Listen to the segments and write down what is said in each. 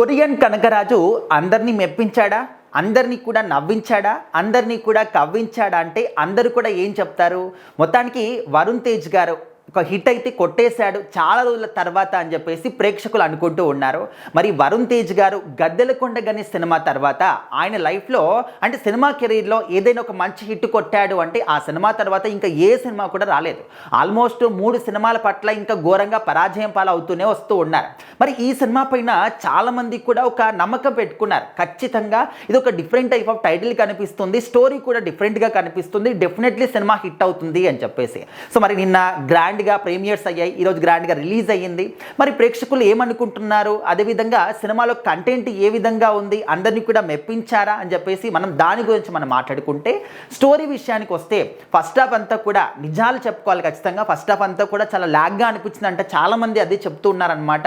Korean Kanakaraju అందరినీ మెప్పించాడా? అందరినీ కూడా నవ్వించాడా? అందరినీ కూడా కవ్వించాడా? అంటే అందరూ కూడా ఏం చెప్తారు? మొత్తానికి వరుణ్ తేజ్ గారు ఒక హిట్ అయితే కొట్టేశాడు చాలా రోజుల తర్వాత అని చెప్పేసి ప్రేక్షకులు అనుకుంటూ ఉన్నారు. మరి వరుణ్ తేజ్ గారు గద్దెలకొండ గని సినిమా తర్వాత ఆయన లైఫ్లో అంటే సినిమా కెరీర్లో ఏదైనా ఒక మంచి హిట్ కొట్టాడు అంటే ఆ సినిమా తర్వాత ఇంకా ఏ సినిమా కూడా రాలేదు. ఆల్మోస్ట్ 3 సినిమాల పట్ల ఇంకా ఘోరంగా పరాజయం పాలు అవుతూనే వస్తూ ఉన్నారు. మరి ఈ సినిమా పైన చాలామంది కూడా ఒక నమ్మకం పెట్టుకున్నారు. ఖచ్చితంగా ఇది ఒక డిఫరెంట్ టైప్ ఆఫ్ టైటిల్ కనిపిస్తుంది, స్టోరీ కూడా డిఫరెంట్గా కనిపిస్తుంది, డెఫినెట్లీ సినిమా హిట్ అవుతుంది అని చెప్పేసి. సో మరి నిన్న గ్రాండ్గా ప్రీమియర్స్ అయ్యాయి, ఈరోజు గ్రాండ్గా రిలీజ్ అయ్యింది. మరి ప్రేక్షకులు ఏమనుకుంటున్నారు, అదేవిధంగా సినిమాలో కంటెంట్ ఏ విధంగా ఉంది, అందరినీ కూడా మెప్పించారా అని చెప్పేసి మనం దాని గురించి మనం మాట్లాడుకుంటే, స్టోరీ విషయానికి వస్తే ఫస్ట్ హాఫ్ అంతా కూడా నిజాలు చెప్పుకోవాలి. ఖచ్చితంగా ఫస్ట్ హాఫ్ అంతా కూడా చాలా ల్యాగ్గా అనిపించింది. అంటే చాలామంది అదే చెప్తూ ఉన్నారనమాట.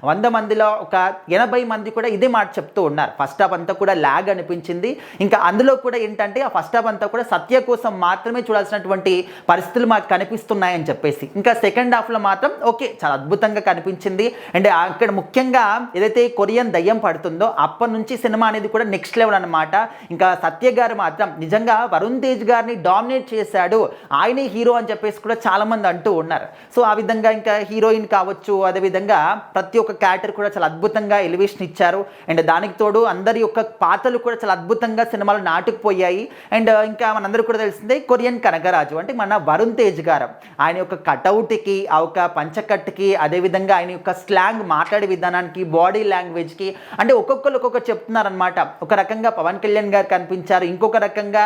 100 మందిలో ఒక 80 మంది కూడా ఇదే మాట చెప్తూ ఉన్నారు. ఫస్ట్ హాఫ్ అంతా కూడా ల్యాగ్ అనిపించింది. ఇంకా అందులో కూడా ఏంటంటే ఆ ఫస్ట్ హాఫ్ అంతా కూడా సత్య కోసం మాత్రమే చూడాల్సినటువంటి పరిస్థితులు మాకు కనిపిస్తున్నాయని చెప్పేసి, ఇంకా సెకండ్ హాఫ్లో మాత్రం ఓకే చాలా అద్భుతంగా కనిపించింది. అండ్ అక్కడ ముఖ్యంగా ఏదైతే కొరియన్ దయ్యం పడుతుందో అప్పటి నుంచి సినిమా అనేది కూడా నెక్స్ట్ లెవెల్ అనమాట. ఇంకా సత్య గారు మాత్రం నిజంగా వరుణ్ తేజ్ గారిని డామినేట్ చేశాడు, ఆయనే హీరో అని చెప్పేసి కూడా చాలామంది అంటూ ఉన్నారు. సో ఆ విధంగా ఇంకా హీరోయిన్ కావచ్చు, అదేవిధంగా ప్రతి ఒక్క క్యారెక్టర్ కూడా చాలా అద్భుతంగా ఎలివేషన్ ఇచ్చారు. అండ్ దానికి తోడు అందరి యొక్క పాత్రలు కూడా చాలా అద్భుతంగా సినిమాలు నాటుకుపోయాయి. అండ్ ఇంకా మనందరూ కూడా తెలిసిందే కొరియన్ కనకరాజు అంటే మన వరుణ్ తేజ్ గారు, ఆయన యొక్క కటౌట్కి, ఆ ఒక పంచకట్టుకి, అదేవిధంగా ఆయన యొక్క స్లాంగ్ మాట్లాడే విధానానికి, బాడీ లాంగ్వేజ్కి, అంటే ఒక్కొక్కరు ఒక్కొక్కరు చెప్తున్నారనమాట. ఒక రకంగా పవన్ కళ్యాణ్ గారు కనిపించారు, ఇంకొక రకంగా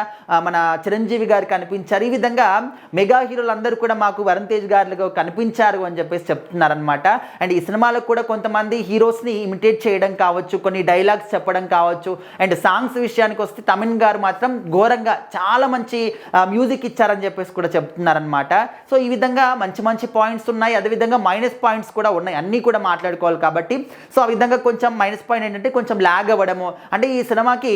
మన చిరంజీవి గారు కనిపించారు. ఈ విధంగా మెగా హీరోలు అందరూ కూడా మాకు వరుణ్ తేజ్ గారు కనిపించారు అని చెప్పేసి చెప్తున్నారనమాట. అండ్ ఈ సినిమాలో కూడా కొంతమంది హీరోస్ని ఇమిటేట్ చేయడం కావచ్చు, కొన్ని డైలాగ్స్ చెప్పడం కావచ్చు. అండ్ సాంగ్స్ విషయానికి వస్తే తమిళ్ గారు మాత్రం ఘోరంగా చాలా మంచి మ్యూజిక్ ఇచ్చారని చెప్పేసి కూడా చెప్తున్నారనమాట. సో ఈ విధంగా మంచి మంచి పాయింట్స్ ఉన్నాయి, అదేవిధంగా మైనస్ పాయింట్స్ కూడా ఉన్నాయి, అన్నీ కూడా మాట్లాడుకోవాలి కాబట్టి. సో ఆ విధంగా కొంచెం మైనస్ పాయింట్ ఏంటంటే కొంచెం ల్యాగ్ అవ్వడము. అంటే ఈ సినిమాకి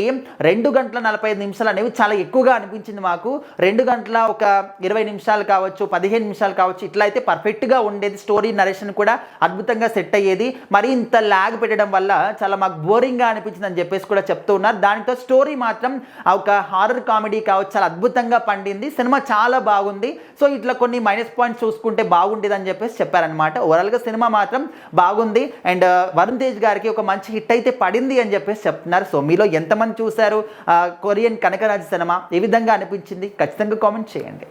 2 గంటల 45 నిమిషాలు అనేవి చాలా ఎక్కువగా అనిపించింది మాకు. 2 గంటల ఒక 20 నిమిషాలు కావచ్చు, 15 నిమిషాలు కావచ్చు, ఇట్లా అయితే పర్ఫెక్ట్గా ఉండేది. స్టోరీ నరేషన్ కూడా అద్భుతంగా సెట్ అయ్యేది. మరి ఇంత ల్యాగ్ పెట్టడం వల్ల చాలా మాకు బోరింగ్గా అనిపించింది అని చెప్పేసి కూడా చెప్తూ ఉన్నారు. దానితో స్టోరీ మాత్రం ఒక హారర్ కామెడీ కావచ్చు చాలా అద్భుతంగా పండింది. సినిమా చాలా బాగుంది. సో ఇట్లా కొన్ని మైనస్ పాయింట్స్ చూసుకుంటే బాగుండేది అని చెప్పేసి చెప్పారనమాట. ఓవరాల్గా సినిమా మాత్రం బాగుంది. అండ్ వరుణ్ తేజ్ గారికి ఒక మంచి హిట్ అయితే పడింది అని చెప్పేసి చెప్తున్నారు. సో మీలో ఎంతమంది చూశారు కొరియన్ కనకరాజు సినిమా, ఏ విధంగా అనిపించింది ఖచ్చితంగా కామెంట్ చేయండి.